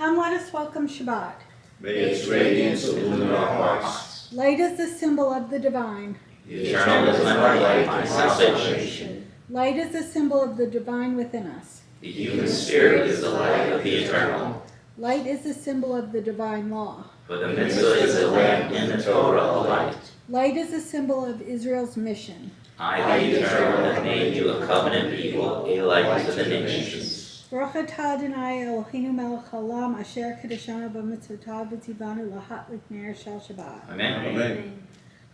Come, let us welcome Shabbat. May its radiance illumine our hearts. Light is the symbol of the divine. The eternal is my light, my salvation. Light is the symbol of the divine within us. The human spirit is the light of the eternal. Light is the symbol of the divine law. For the mitzvah is a lamp and the Torah a light. Light is the symbol of Israel's mission. I, the Eternal, have made you a covenant people, a light to the nations. Baruch atah Adonai Eloheinu melech haolam asher kadashanu b'mitzvotav v'tzivanu lahat l'pnei shel Shabbat. Amen.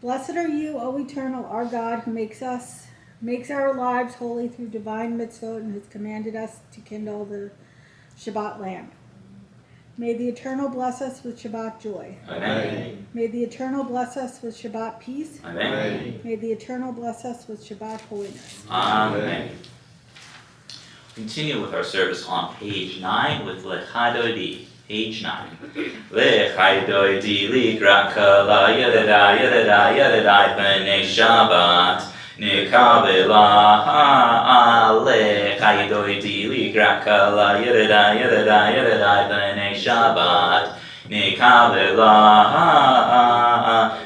Blessed are you, O Eternal, our God, who makes our lives holy through divine mitzvot and has commanded us to kindle the Shabbat lamp. May the Eternal bless us with Shabbat joy. Amen. May the Eternal bless us with Shabbat peace. Amen. May the Eternal bless us with Shabbat holiness. Amen. Continue with our service on page 9 with Lechadodi. Page 9. Lechadodi likrakala yadada yadada yadada b'nei Shabbat. Nikabela lechadodi likrakala yadada yadada yadada b'nei Shabbat. Nikabela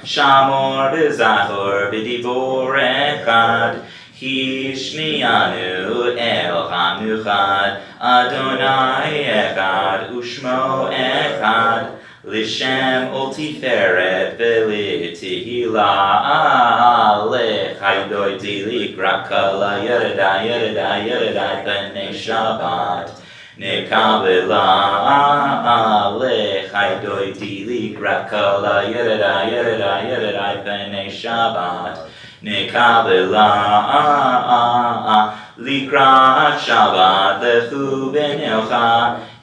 shamor b'zachor b'dibor echad. Hishmianu el hamuchad, Adonai echad, ushmo echad, Lishem ol tiferet v'litihila, lechaydoi dilik rakala yadada yadada yadada b'nei Shabbat. Nekabela lechaydoi dilik rakala yadada yadada yadada b'nei Shabbat. Nekabela likrat Shabbat lechu b'nelcha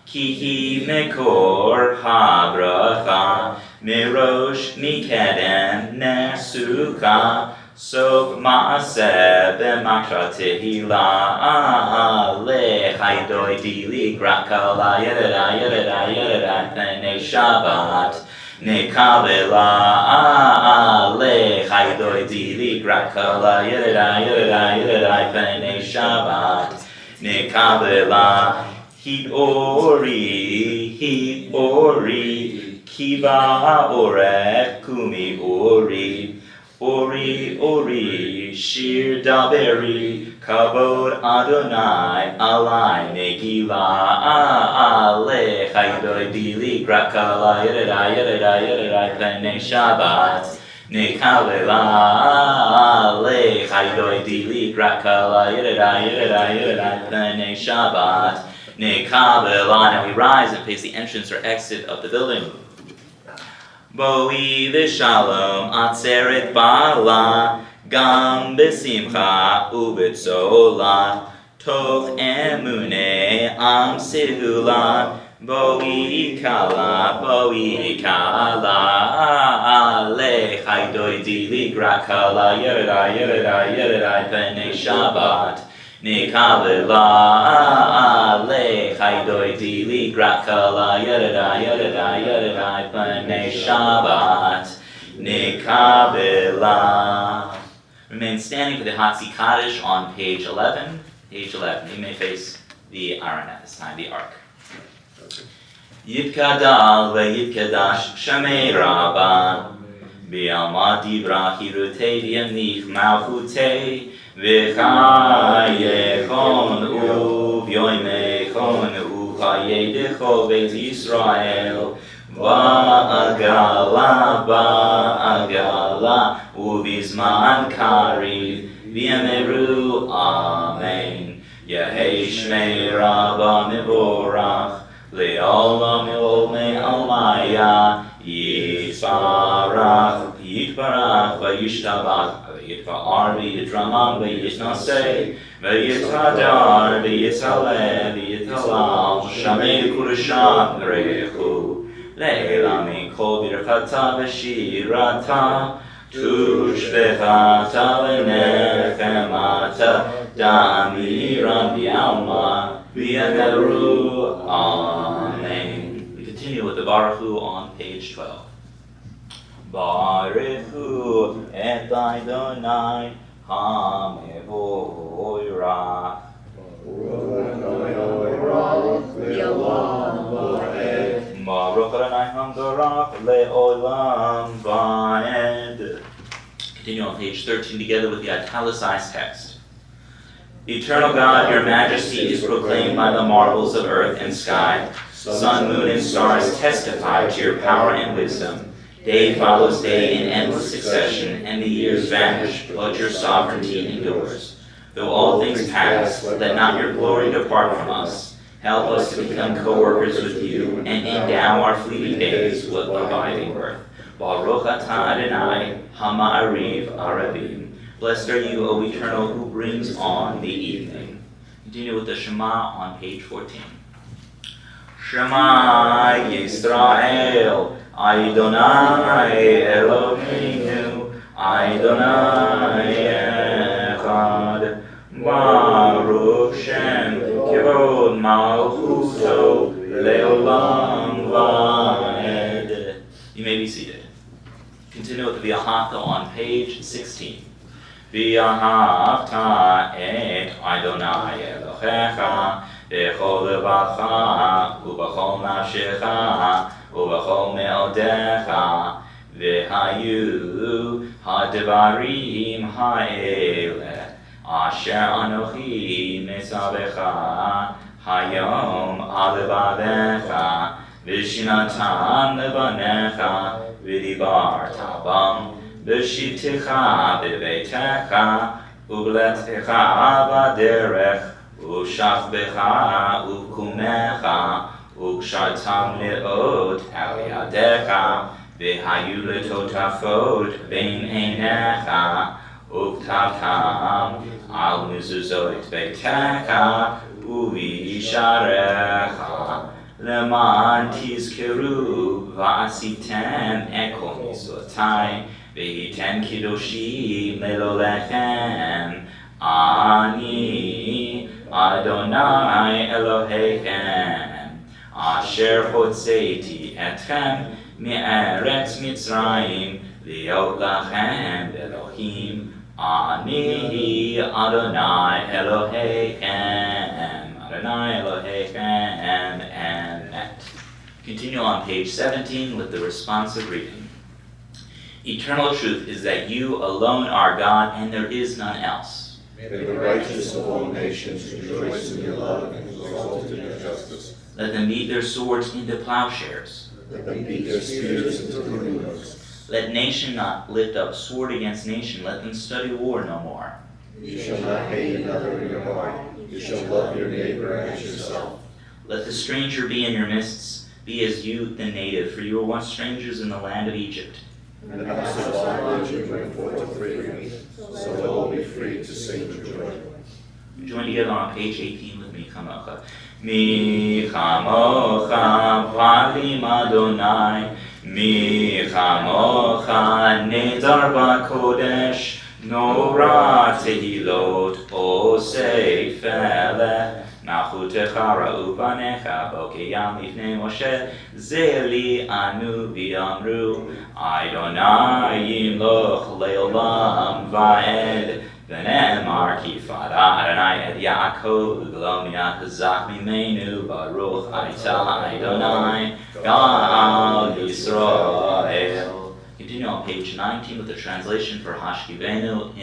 ki hi mekor habracha mirosh mikedem nesuka sof maaseh b'makra tehila lechaydoi dilik rakala yadada yadada yadada b'nei Shabbat. Nekabela lechaydoi dilik rakala yadada yadada yadada b'nei Shabbat. Nekabela hit ori kiva orech kumi ori shir daberi kavod Adonai alai megila lechaydoi dilik rakala yadada yadada yadada b'nei Shabbat. Nekabela lechaydoi dilik rakala yadada yadada yadada b'nei Shabbat. Nekabela. Now we rise and face the entrance or exit of the building. Boi v'shalom atzeret bala gam b'simcha u'b'tzola toch emune am sehula boi kala lechaydoi dilik rakala yadada yadada yadada b'nei Shabbat. Nekabela lechaydoi dilik rakala yadada yadada yadada b'nei Shabbat. Nekabela. Remain standing for the Hatzi Kaddish on page 11. Page 11. You may face the Aron at this time, the Ark. Yitkadal ve'yitkadash shamei rabba bi'alma divra hirutei v'yamnich malchutei v'chayechon u'v'yoymechon u'chayedecho beit Yisrael ba'agala u'bizman kariv v'yameru amen. Yehei shmei rabba mevorach le'olam olmei almaya yisparach yitbarach v'yishtabach v'yitfa'ar v'yitramam v'yitnaseh v'yitradar v'yitaleh v'yitalal shamei kurashah rechu le'elami kol birchata v'shirata tushbechata v'nechemata da'amiran v'alma v'yameru amen. We continue with the Baruch Hu on page 12. Baruch Hu et Adonai ha-mevorach. Baruch Adonai, Barach le'olam va'ed. Continue on page 13 together with the italicized text. Eternal God, your majesty is proclaimed by the marvels of earth and sky. Sun, moon, and stars testify to your power and wisdom. Day follows day in endless succession, and the years vanish, but your sovereignty endures. Though all things pass, let not your glory depart from us. Help us to become co-workers with you, and endow our fleeting days with abiding worth. Baruch atah Adonai, Hama'ariv Arabim. Blessed are you, O Eternal, who brings on the evening. Continue with the Shema on page 14. Shema Yisrael, Adonai Eloheinu, Adonai Echad. Baruch Shem Kivod Malchuto Leolam Vaed. You may be seated. Continue with the V'ahavta on page 16. V'ahavta et Adonai Elohecha b'chol levacha ub'chol nafshecha ub'chol me'odecha v'hayu ha'devarim ha'eleh Asher Anochi Mesavecha Hayom Alevavecha Vishnatan Levanecha Vidibar Tabam Vishitecha Bevetecha Ubletecha Vaderech Ushachbecha Ukumecha Ukshartam Leot Aliadecha Vihayu Letotafot Bein Einecha Uktavtam al mezuzot beitecha uvisharecha leman tizkeru va'asitem ekol misotai ve'iten kidoshim lelolechem ani Adonai Elohechem asher hotzeiti etchem me'eretz Mitzrayim liot lachem Elohim Ani Adonai Elohechem, Adonai Elohechem, Emet. Continue on page 17 with the responsive reading. Eternal truth is that you alone are God, and there is none else. May the righteous of all nations rejoice in your love and exult in your justice. Let them beat their swords into plowshares. Let them beat their spears into pruning hooks. Let nation not lift up sword against nation. Let them study war no more. You shall not hate another in your heart. You shall love your neighbor as yourself. Let the stranger be in your midst. Be as you, the native, for you were once strangers in the land of Egypt. And the house of bondage you bring forth freely, so it will be free to sing for joy. Join together on page 18 with Mi Chamocha. Mi Chamocha Valim Adonai. Mi chamocha nedar b'kodesh nora tehilot osei felech nachutecha ra'u banecha bokeyam lifnei Moshe zeli anu v'amru Adonai yimloch le'olam va'ed v'ne'emar ki fada Adonai et Yaakov u'glo miyad hazak mimenu baruch atah Adonai God Yisrael. Continue on page 19 with the translation for Hashkivenu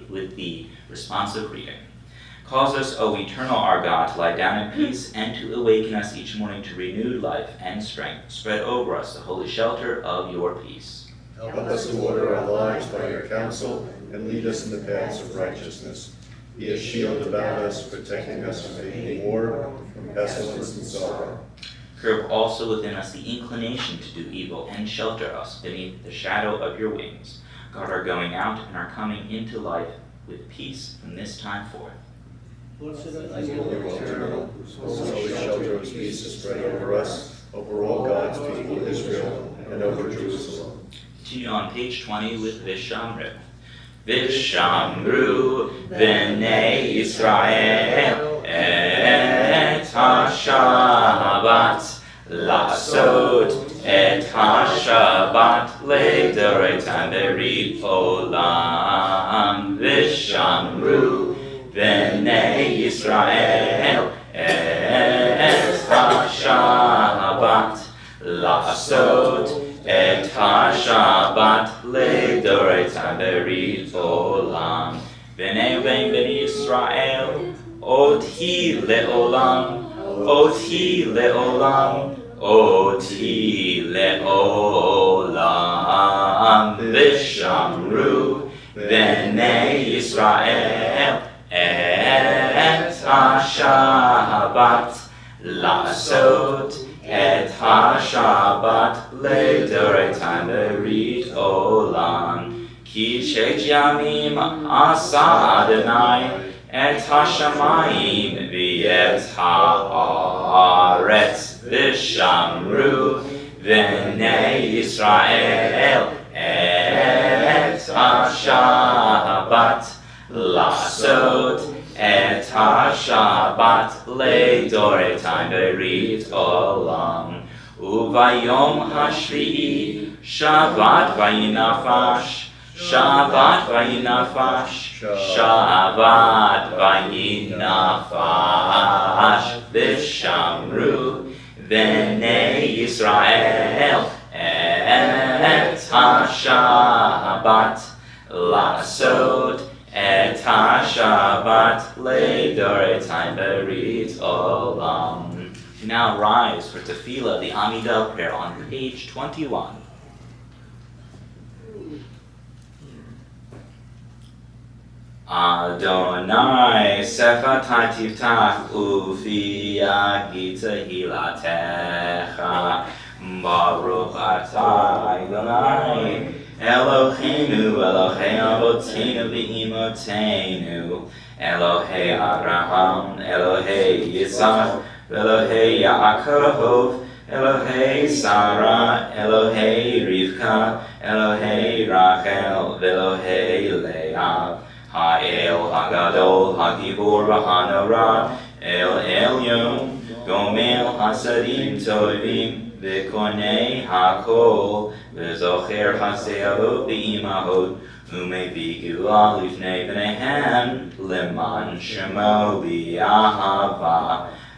with the responsive reading. Cause us, O Eternal our God, to lie down in peace and to awaken us each morning to renewed life and strength. Spread over us the holy shelter of your peace. Help us to order our lives by your counsel and lead us in the paths of righteousness. Be a shield about us, protecting us from any war, from pestilence and sorrow. Curb also within us the inclination to do evil, and shelter us beneath the shadow of your wings. Guard our going out and our coming into life with peace from this time forth. Blessed are you, O Eternal, whose holy shelter of peace is spread over us, over all God's people, Israel, and over Jerusalem. Continue on page 20 with Vishamru. Vishamru b'nei Yisrael et ha-Shabbat לעשות את השבת לדורותיהם בריב עולם ושמרו בני ישראל את השבת לעשות HaShabbat ledoretai berit olam. B'nei B'nei Yisrael oti leolam, oti leolam, oti leolam. V'shamru B'nei Yisrael et HaShabbat לעשות את השבת לדורותיהם ברית עולם. כי 6 ימים עשה אדוני את השמיים ואת הארץ, ושמרו בני ישראל את השבת לעשות את השבת לדורותיהם ברית עולם. וביום השביעי שבת וינפש, שבת וינפש, שבת וינפש, ושמרו בני ישראל את השבת לעשות את השבת לדורותיהם ברית עולם. Now rise for Tefillah, the Amidah prayer on page 21. Adonai sefatai tiftach ufi yagi tehilatecha Baruch atah Adonai Eloheinu Elohei Avotenu v'imotenu Elohei Abraham Elohei Yitzhak Elohei Yaakov Elohei Sarah Elohei Rivka Elohei Rachel Elohei Leah Ha'el Hagadol Hagibor V'Hanora El Elyon Gomel Hasadim Tovim V'Konei HaKol V'Zocher Haseavot V'Imahot Umevi Gula Lifnei B'neihem Leman Shemo B'Yahava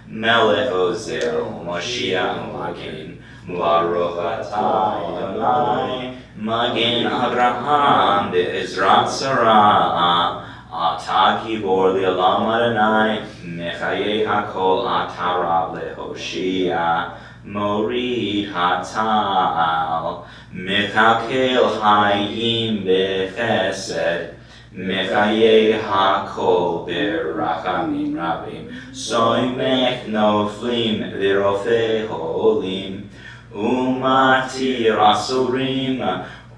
Melech Ozer Moshiach Magen Baruch atah Adonai Magen Abraham Be'ezrat Sarah Atah Gibor Le'olam Adonai Mechayei HaKol Atah Rav Lehoshia Morid Hatal Mechakel Hayim Bechesed Mechayei HaKol Berachamim Rabim Soimech Noflim V'Rofei Holim Umatir Asurim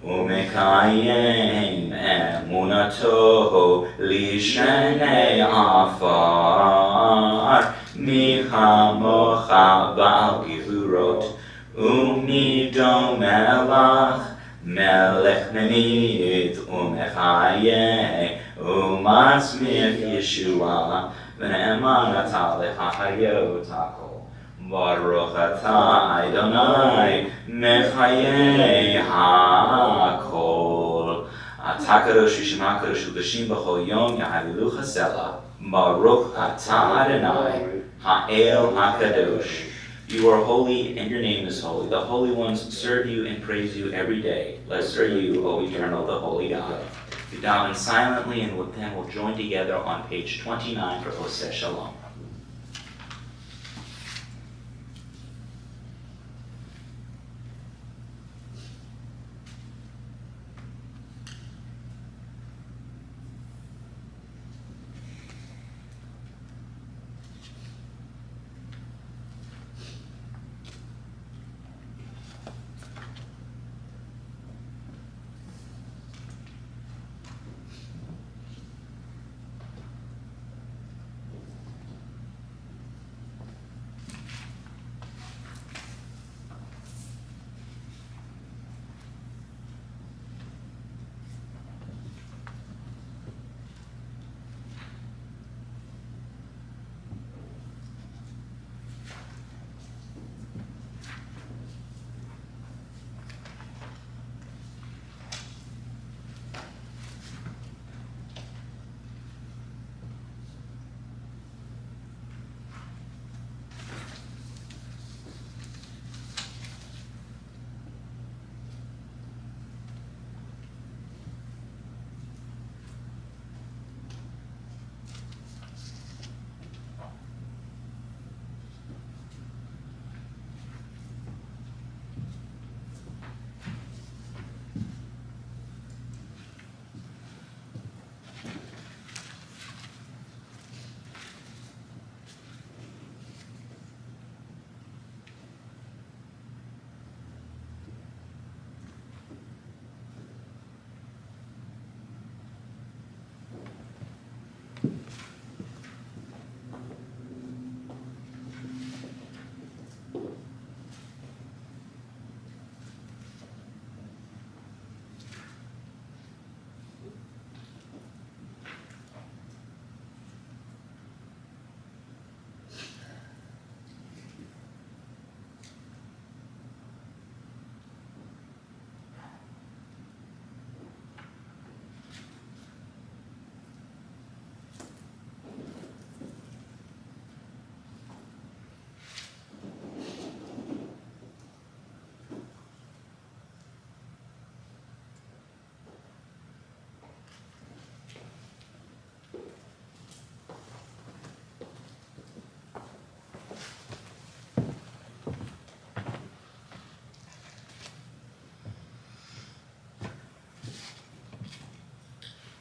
Umekayem Emunato Lishenei Afar Michamocha Bal Givurot Umidom Melach Melech Menid Umechayeh Umatzmich Yeshua V'ne'eman Atalech HaHayot HaKol Baruch atah Adonai Mechayei HaKol Atah Kadosh V'Shem HaKadosh U'B'Shim B'chol Yom Yahalilucha Selah Baruch atah Adonai Ha'el HaKadosh. You are holy and your name is holy. The holy ones serve you and praise you every day. Blessed are you, O eternal, the holy God. We daven silently and then we'll join together on page 29 for Oseh Shalom.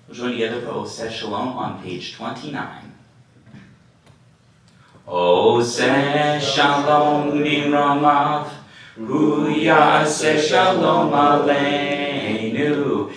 We'll join together for Oseh Shalom on page 29. Oseh Shalom Mimramav, Hu Yaseh Shalom Aleinu,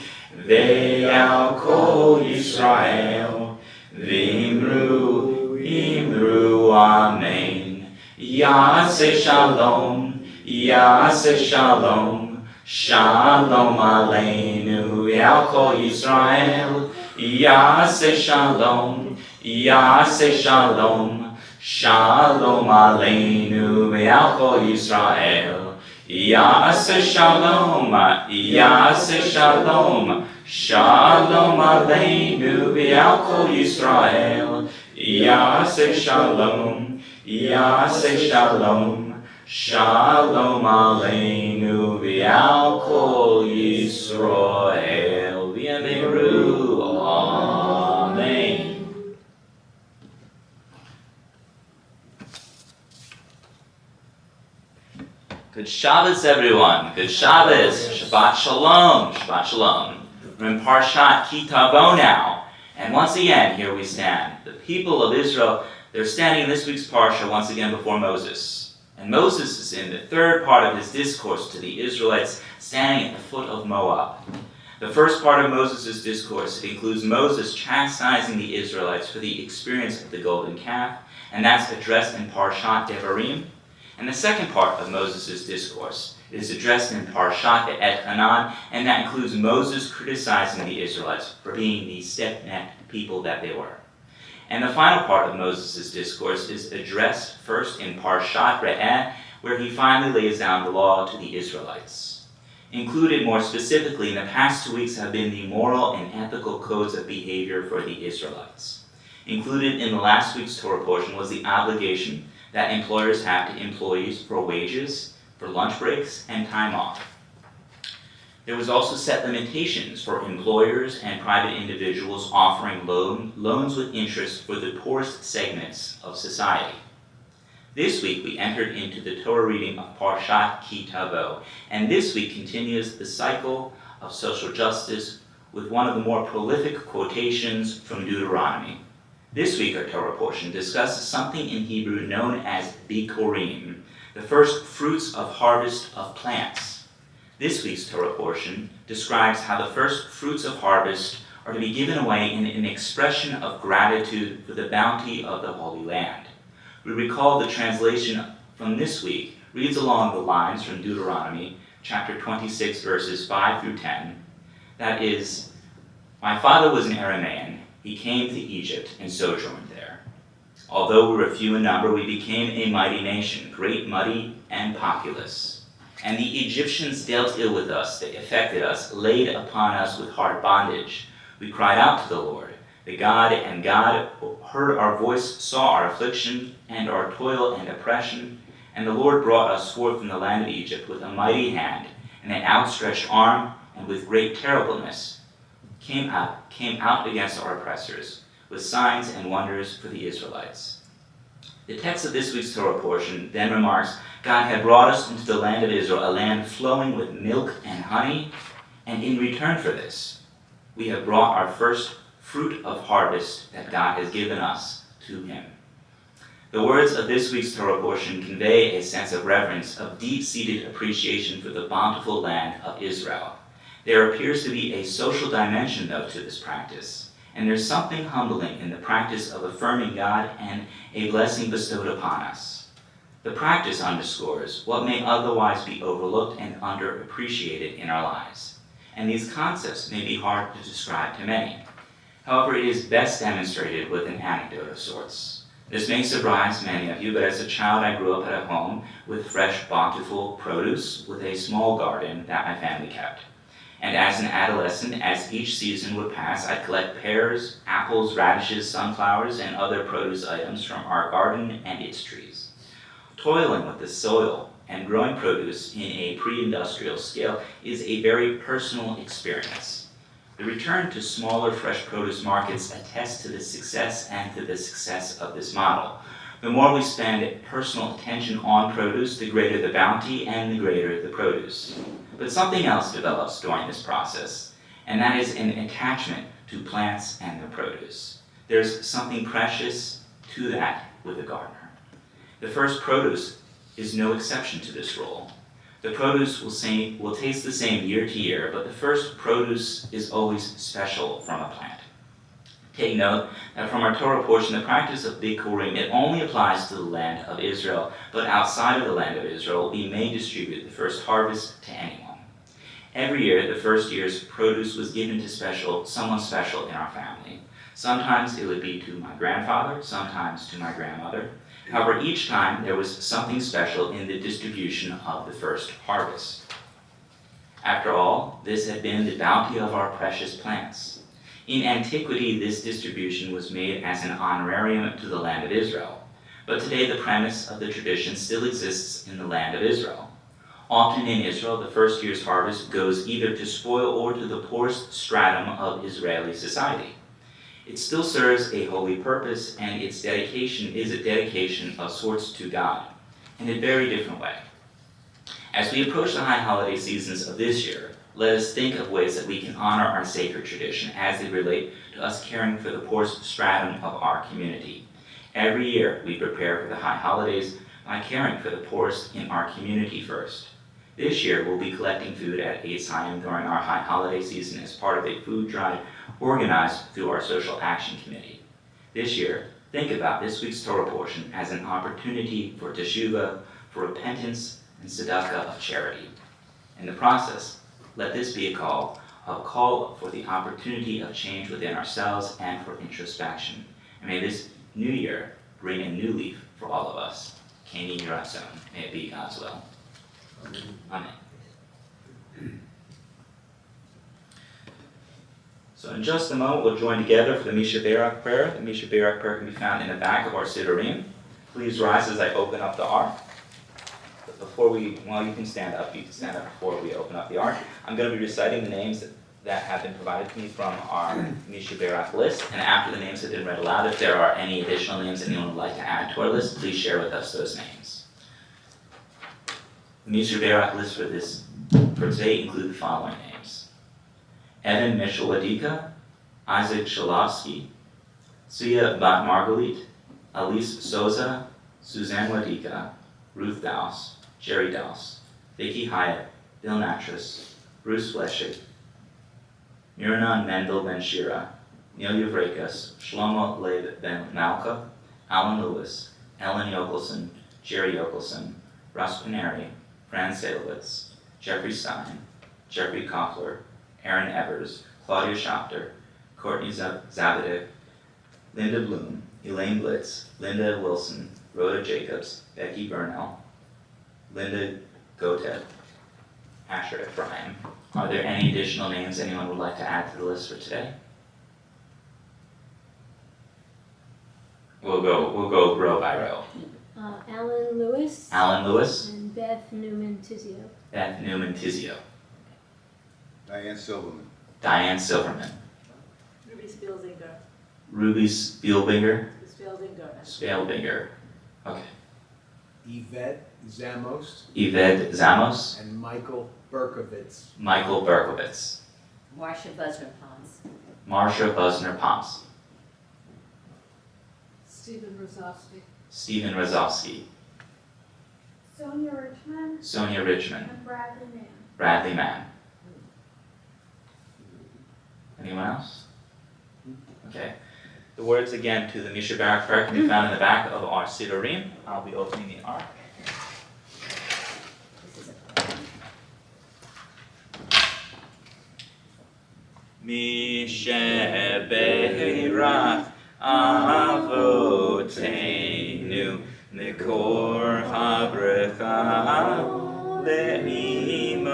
Ve'al Kol Yisrael, V'imru, Imru, Amen. Yaseh Shalom, Yaseh Shalom, Shalom Aleinu, Ve'al Kol Yisrael, Yaseh Shalom, Yaseh Shalom, Shalom Aleinu ve'al kol Yisrael. Yaseh Shalom, Yaseh Shalom, Shalom Aleinu ve'al kol Yisrael. Yaseh Shalom, Yaseh Shalom, Shalom Aleinu ve'al kol Yisrael. V'yameru, Amen. Good Shabbos, everyone. Good Shabbos. Shabbat Shalom. Shabbat Shalom. We're in Parshat Ki Tavo now. And once again, here we stand. The people of Israel, they're standing in this week's Parsha once again before Moses. And Moses is in the third part of his discourse to the Israelites, standing at the foot of Moab. The first part of Moses' discourse includes Moses chastising the Israelites for the experience of the golden calf, and that's addressed in Parshat Devarim. And the second part of Moses' discourse is addressed in Parshat Et Hanan, and that includes Moses criticizing the Israelites for being the stiff-necked people that they were. And the final part of Moses' discourse is addressed first in Parshat Re'eh, where he finally lays down the law to the Israelites. Included more specifically in the past 2 weeks have been the moral and ethical codes of behavior for the Israelites. Included in the last week's Torah portion was the obligation that employers have to employees for wages, for lunch breaks, and time off. There was also set limitations for employers and private individuals offering loans with interest for the poorest segments of society. This week we entered into the Torah reading of Parshat Ki Tavo, and this week continues the cycle of social justice with one of the more prolific quotations from Deuteronomy. This week our Torah portion discusses something in Hebrew known as bikurim, the first fruits of harvest of plants. This week's Torah portion describes how the first fruits of harvest are to be given away in an expression of gratitude for the bounty of the Holy Land. We recall the translation from this week reads along the lines from Deuteronomy chapter 26 verses 5 through 10. That is, my father was an Aramean. He came to Egypt and sojourned there. Although we were few in number, we became a mighty nation, great, mighty, and populous. And the Egyptians dealt ill with us, they affected us, laid upon us with hard bondage. We cried out to the Lord, the God, and God heard our voice, saw our affliction, and our toil and oppression. And the Lord brought us forth from the land of Egypt with a mighty hand, and an outstretched arm, and with great terribleness. Came out against our oppressors, with signs and wonders for the Israelites. The text of this week's Torah portion then remarks, God had brought us into the land of Israel, a land flowing with milk and honey, and in return for this, we have brought our first fruit of harvest that God has given us to him. The words of this week's Torah portion convey a sense of reverence, of deep-seated appreciation for the bountiful land of Israel. There appears to be a social dimension, though, to this practice, and there's something humbling in the practice of affirming God and a blessing bestowed upon us. The practice underscores what may otherwise be overlooked and underappreciated in our lives, and these concepts may be hard to describe to many. However, it is best demonstrated with an anecdote of sorts. This may surprise many of you, but as a child I grew up at a home with fresh, bountiful produce with a small garden that my family kept. And as an adolescent, as each season would pass, I'd collect pears, apples, radishes, sunflowers, and other produce items from our garden and its trees. Toiling with the soil and growing produce in a pre-industrial scale is a very personal experience. The return to smaller fresh produce markets attests to the success and to the success of this model. The more we spend personal attention on produce, the greater the bounty and the greater the produce. But something else develops during this process, and that is an attachment to plants and their produce. There's something precious to that with a gardener. The first produce is no exception to this rule. The produce will taste the same year to year, but the first produce is always special from a plant. Take note that from our Torah portion, the practice of Bikurim, it only applies to the land of Israel, but outside of the land of Israel, we may distribute the first harvest to anyone. Every year, the first year's produce was given to someone special in our family. Sometimes it would be to my grandfather, sometimes to my grandmother. However, each time there was something special in the distribution of the first harvest. After all, this had been the bounty of our precious plants. In antiquity, this distribution was made as an honorarium to the land of Israel. But today, the premise of the tradition still exists in the land of Israel. Often in Israel, the first year's harvest goes either to spoil or to the poorest stratum of Israeli society. It still serves a holy purpose, and its dedication is a dedication of sorts to God, in a very different way. As we approach the high holiday seasons of this year, let us think of ways that we can honor our sacred tradition as they relate to us caring for the poorest stratum of our community. Every year, we prepare for the high holidays by caring for the poorest in our community first. This year, we'll be collecting food at Eitz Chaim during our high holiday season as part of a food drive organized through our Social Action Committee. This year, think about this week's Torah portion as an opportunity for teshuvah, for repentance, and tzedakah of charity. In the process, let this be a call for the opportunity of change within ourselves and for introspection. And may this new year bring a new leaf for all of us. Keni Yiratzon. May it be God's will. Amen. So in just a moment, we'll join together for the Misha Barak prayer. The Misha Barak prayer can be found in the back of our Siddurim. Please rise as I open up the ark. But you can stand up before we open up the ark. I'm going to be reciting the names that have been provided to me from our Misha Barak list. And after the names have been read aloud, if there are any additional names anyone would like to add to our list, please share with us those names. The Misha Barak list for today include the following names: Evan Mishal-Wadika, Isaac Shalovsky, Sia Bat Margalit, Elise Souza, Suzanne Wadika, Ruth Dowse, Jerry Dowse, Vicky Hyatt, Bill Natras, Bruce Fleshig, Miranan Mendel Ben Shira, Neil Yavrekas, Shlomo Leib Ben Malka, Alan Lewis, Ellen Yokelson, Jerry Yokelson, Russ Paneri, Fran Salowitz, Jeffrey Stein, Jeffrey Koffler, Aaron Evers, Claudia Schopter, Courtney Zabadek, Linda Bloom, Elaine Blitz, Linda Wilson, Rhoda Jacobs, Becky Burnell, Linda Gotet, Asher Ephraim. Are there any additional names anyone would like to add to the list for today? We'll go row by row. Alan Lewis. Alan Lewis. And Beth Newman Tizio. Beth Newman Tizio. Diane Silverman. Diane Silverman. Ruby Spielzinger. Ruby Spielbinger. Spielzinger. Okay. Yvette Zamos Yvette Zamos. and Michael Berkovitz. Michael Berkowitz. Marcia Busner-Pons. Marcia Busner-Pomps. Stephen Rosofsky. Stephen Rozovsky. Sonia Richmond Sonia Richmond. and Bradley Mann. Bradley Mann. Anyone else? Okay. The words again to the Misha Barak prayer can be found in the back of our Siddurim. I'll be opening the ark. Misha Barak Avotenu Mikor Habrecha Le'imotenu.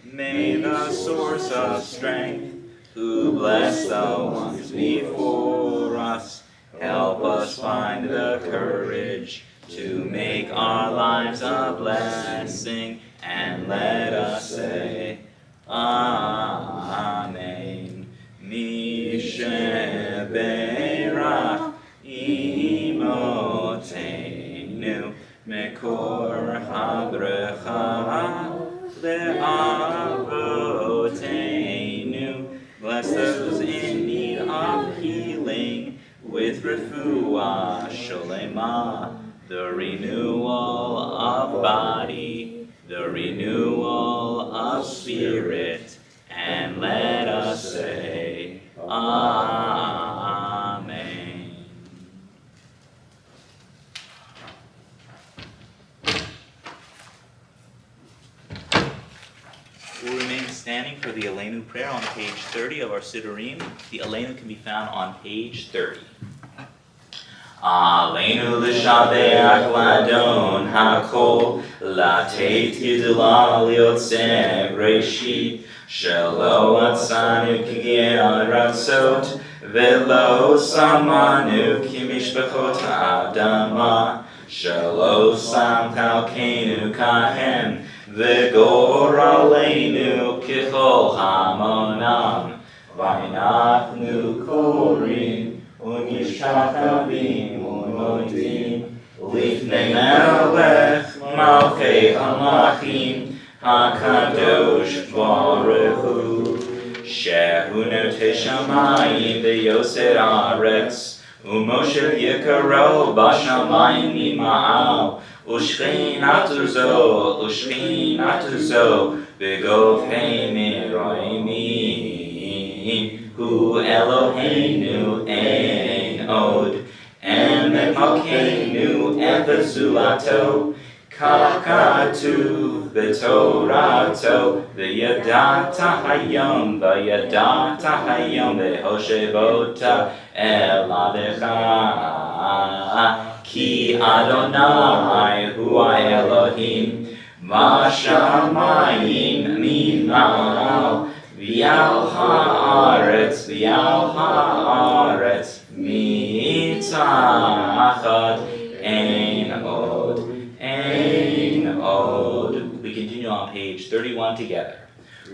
May the source of strength, who bless the ones before us, help us find the courage to make our lives a blessing, and let us say, Amen. Mishe Berach Imotenu Mekor Habrecha Le'avotenu Refuah Sholema, the renewal of body, the renewal of spirit, and let us say, Amen. We'll remain standing for the Aleinu prayer on page 30 of our Siddurim. The Aleinu can be found on page 30. Aleinu l'shabeach l'adon hakol, lateit gidula liotzeh breshit, shelo atzanu k'gei ratzot, velo samanu kimishpachot ha'adama, shelo sam kalkenu kahem, v'gor aleinu kichol hamonam, v'anachnu korim, ונשכבים ומודים לפני מלך מלכי המלכים הקדוש ברוך הוא שהוא נוטה שמיים ויוסר הארץ ומשה יקרו בשמיים ממעל ושכינתו זו בגופי מרוממים Hu Eloheinu ein od, emet malkeinu efazulato, kakatu b'torato, v'yadata hayom v'hoshevota eladecha, ki Adonai hu Elohim, v'shamayim mimal, V'al haaretz mitachad ein od. We continue on page 31 together.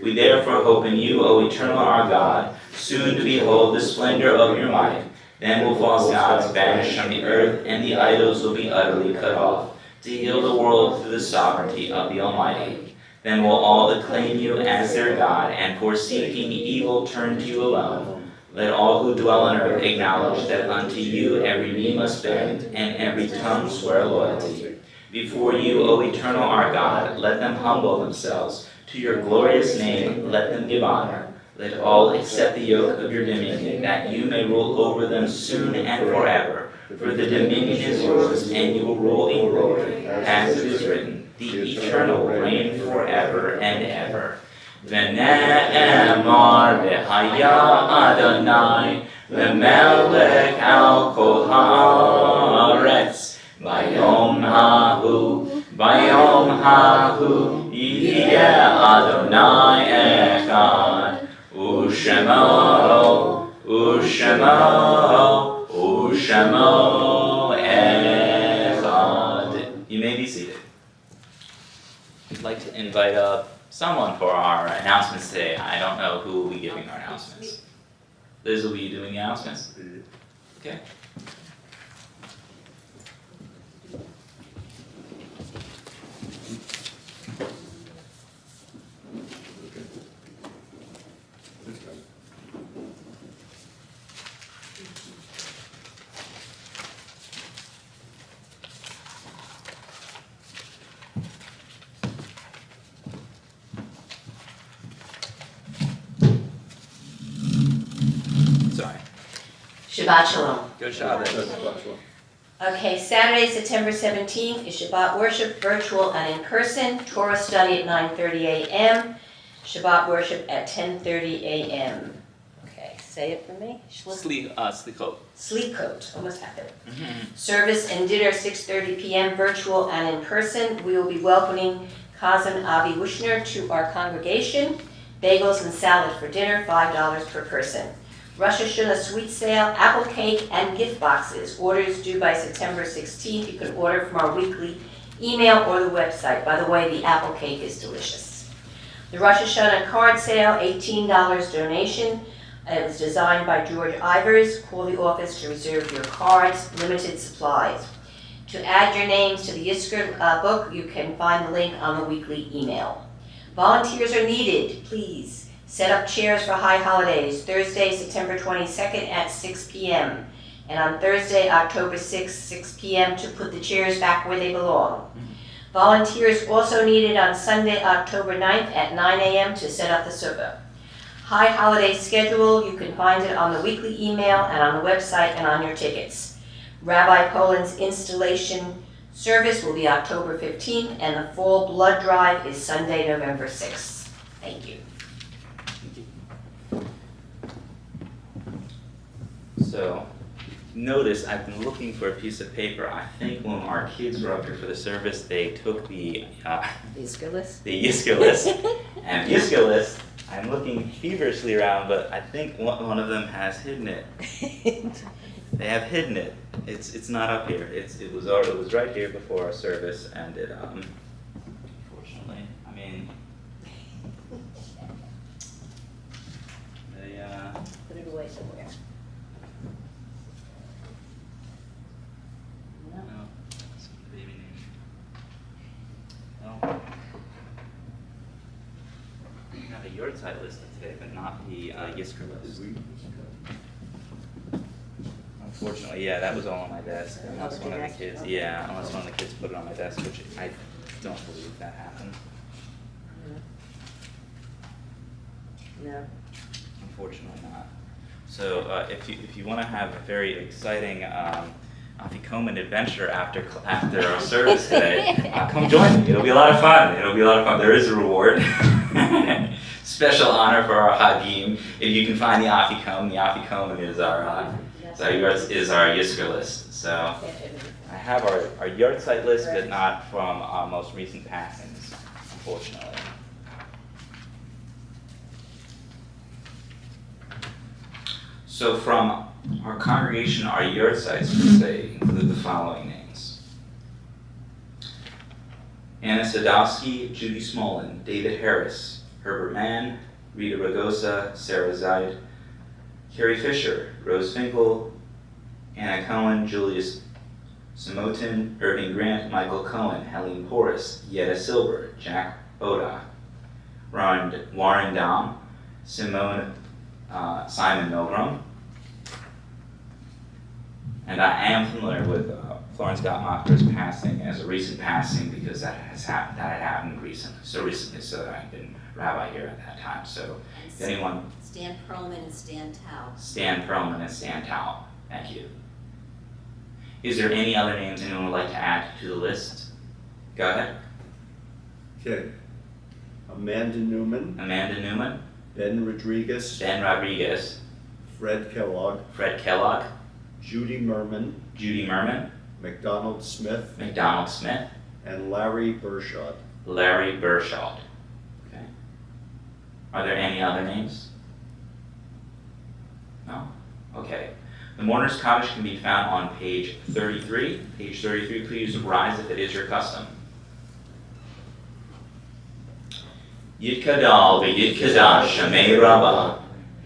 We therefore hope in you, O eternal our God, soon to behold the splendor of your might. Then will false gods vanish from the earth, and the idols will be utterly cut off, to heal the world through the sovereignty of the Almighty. Then will all acclaim you as their God, and forsaking evil turn to you alone. Let all who dwell on earth acknowledge that unto you every knee must bend, and every tongue swear loyalty. Before you, O eternal our God, let them humble themselves. To your glorious name let them give honor. Let all accept the yoke of your dominion, that you may rule over them soon and forever. For the dominion is yours, and you will rule in glory, as it is written. The eternal will reign forever and ever. V'ne'emar v'haya Adonai, v'melech al kol haaretz, v'yom hahu, yiyeh Adonai echad, u'shemo echad. You may be seated. I'd like to invite up someone for our announcements today. I don't know who will be giving our announcements. Liz will be doing the announcements? Okay. Sorry. Shabbat Shalom. Good job. Okay, Saturday, September 17th is Shabbat worship, virtual and in person. Torah study at 9:30 a.m. Shabbat worship at 10:30 a.m. Okay, say it for me. Slikot. Slikot, almost had it. Service and dinner 6:30 p.m. virtual and in person. We will be welcoming Kazan Avi Wushner to our congregation. Bagels and salad for dinner, $5 per person. Rosh Hashanah sweet sale, apple cake, and gift boxes. Orders due by September 16th. You can order from our weekly email or the website. By the way, the apple cake is delicious. The Rosh Hashanah card sale, $18 donation. It was designed by George Ivers. Call the office to reserve your cards. Limited supplies. To add your names to the Yizkor book, you can find the link on the weekly email. Volunteers are needed, please. Set up chairs for high holidays, Thursday, September 22nd at 6 p.m. and on Thursday, October 6th, 6 p.m. to put the chairs back where they belong. Volunteers also needed on Sunday, October 9th at 9 a.m. to set up the sukkah. High holiday schedule, you can find it on the weekly email and on the website and on your tickets. Rabbi Poland's installation service will be October 15th, and the fall blood drive is Sunday, November 6th. Thank you. So, notice I've been looking for a piece of paper. I think when our kids were up here for the service, they took the Yisker list? the Yisker list. And Yisker list, I'm looking feverishly around, but I think one of them has hidden it. They have hidden it. It's not up here. It was right here before our service ended. Unfortunately, I mean, they Put it away somewhere. no, it's the baby name. No. We have a yahrzeit listed today, but not the Yisker list. Unfortunately, yeah, that was all on my desk. Unless one of the kids, unless one of the kids put it on my desk, which I don't believe that happened. No. Unfortunately not. So if you want to have a very exciting Afikoman adventure after our service today, come join me. It'll be a lot of fun. There is a reward. Special honor for our Hagim. If you can find the Afikoman is our Yisker list. So I have our yahrzeit list, but not from our most recent passings, unfortunately. So from our congregation, our yahrzeits per se include the following names: Anna Sadowski, Judy Smolin, David Harris, Herbert Mann, Rita Ragosa, Sarah Zaid, Carrie Fisher, Rose Finkel, Anna Cohen, Julius Samotin, Irving Grant, Michael Cohen, Helene Porras, Yetta Silber, Jack Oda, Warren Dom, Simon Milgram. And I am familiar with Florence Gottmacher's passing as a recent passing because that had happened so recently that I've been rabbi here at that time. So if anyone... Stan Perlman and Stan Tao. Stan Perlman and Stan Tao. Thank you. Is there any other names anyone would like to add to the list? Go ahead. Okay. Amanda Newman, Ben Rodriguez, Fred Kellogg, Judy Merman, McDonald Smith, and Larry Burshot. Okay. Are there any other names? No? Okay. The mourner's cottage can be found on page 33. Page 33, please rise if it is your custom. Yitkadal v'yitkadash shamei rabbah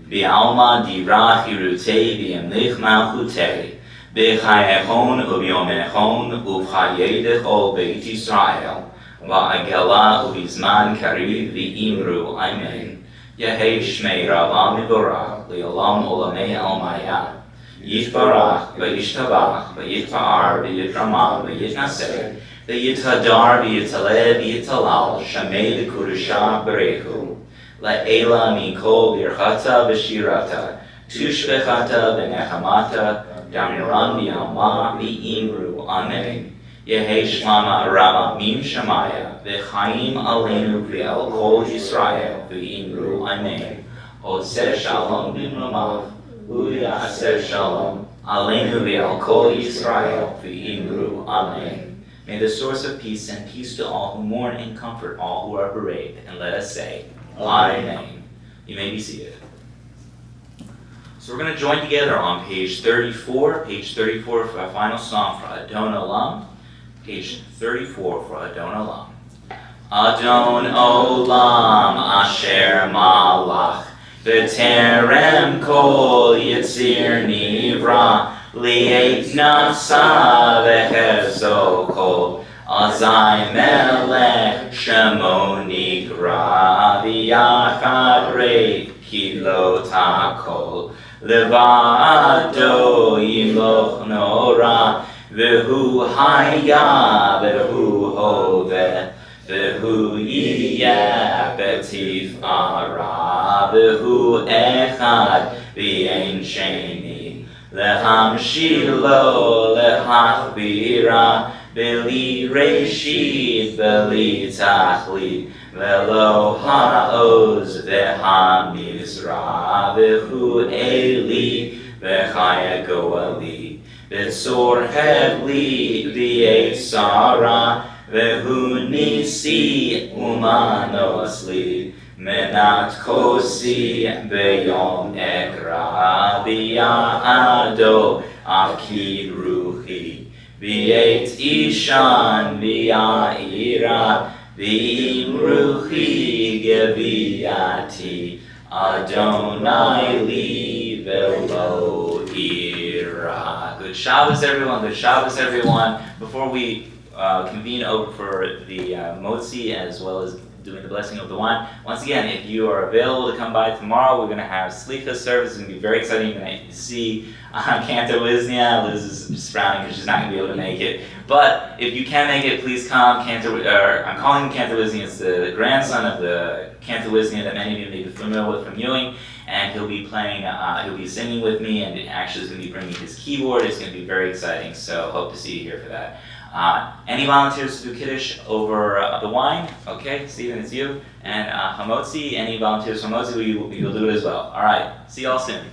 v'alma dira chirutei v'yemlich malchutei v'chayechon u'vyomechon u'chayedech ol beit Yisrael v'agela u'bizman kariv v'imru amen Yehei shmei rabbah mivorach li'olam olamei almaya Yitbarach v'yishtabach v'yitpa'ar v'yitramah v'yitnaseh v'yithadar v'yitaleh v'yitalal shamei v'kurusha berechu la'ela mikol birchata v'shirata tushbechata v'nechamata damiran v'yalma v'imru amen Yehei shmama rabba mim shamaya v'chaim aleinu v'el kol Yisrael v'imru amen Oseh shalom b'mamav U'yaseh shalom aleinu v'al kol Yisrael v'imru amen. May the source of peace send peace to all who mourn and comfort all who are bereaved, and let us say, Amen. You may be seated. So we're going to join together on page 34. Page 34 for our final song for Adon Olam. Page 34 for Adon Olam. Adon Olam Asher Malach V'terem kol yitzir nivra li'et nasa v'hevzo kol azai melech shemo nigra v'yachad reit ki lo takol Levado yimloch nora, Vehu haya, Vehu hove, Vehu yiyeh betif ara, Vehu echad v'ein sheni, Lehamshilo lehachbira, Beli reshit, Beli tachlit, Velo ha'oz ve'hamizra, Vehu eli, V'chaya goali, V'tzor hebli, V'yetzara, Vehu nisi umanosli, Menat kosi beyom ekra, B'ya'ado akid ruchi, V'yet ishan v'ya'ira, V'im ruchi geviati, Adonai li velo ira. Good Shabbos, everyone. Good Shabbos, everyone. Before we convene over for the motzi as well as doing the blessing of the wine, once again, if you are available to come by tomorrow, we're going to have slicha service. It's going to be very exciting. You're going to see Cantor Wisnia. Liz is just frowning because she's not going to be able to make it. But if you can make it, please come. I'm calling him Cantor Wisnia. It's the grandson of the Cantor Wisnia that many of you may be familiar with from Ewing. And he'll be playing, he'll be singing with me, and actually is going to be bringing his keyboard. It's going to be very exciting, so hope to see you here for that. Any volunteers to do Kiddush over the wine? Okay, Stephen, it's you. And Hamotzi, any volunteers for Hamotzi? You'll do it as well. All right, see y'all soon.